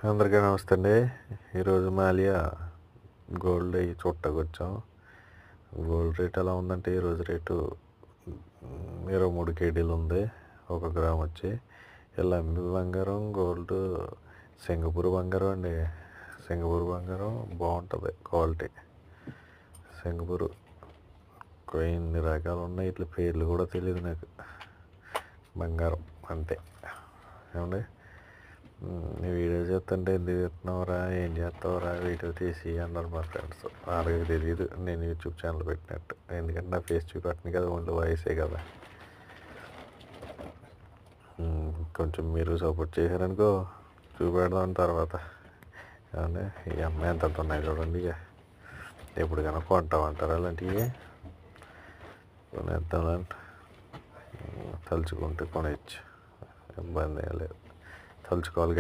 అందరికీ నమస్తే అండి. ఈరోజు మాలియా గోల్డ్ అవి చూడటానికి గోల్డ్ రేట్ ఎలా ఉందంటే ఈరోజు రేటు 23 కేడీలు ఉంది. 1 గ్రామ్ వచ్చి ఇలా బంగారం గోల్డ్ సింగపూర్ బంగారం అండి. సింగపూర్ బంగారం బాగుంటుంది క్వాలిటీ. సింగపూర్ ఇన్ని రకాలు ఉన్నాయి, ఇట్లా పేర్లు కూడా తెలియదు నాకు. బంగారం అంతే ఏమండి. నీ వీడియో చేస్తుంటే ఎందుకు చేస్తున్నావురా, ఏం చేస్తావురా వీడియో తీసి అన్నారు మా ఫ్రెండ్స్. వాళ్ళకి తెలియదు నేను యూట్యూబ్ ఛానల్ పెట్టినట్టు, ఎందుకంటే నా ఫేస్ చూపెట్టను కదా, ఓన్లీ వాయిసే కదా. కొంచెం మీరు సపోర్ట్ చేశారనుకో చూపెడదాం తర్వాత. ఏమంటే ఈ అమ్మాయి ఎంత ఉన్నాయి చూడండి. ఇక ఎప్పటికైనా కొంటామంటారు అలాంటివి. కొనేద్దామంటే తలుచుకుంటే కొనేయచ్చు, ఇబ్బంది ఏం లేదు. తలుచుకోవాలి.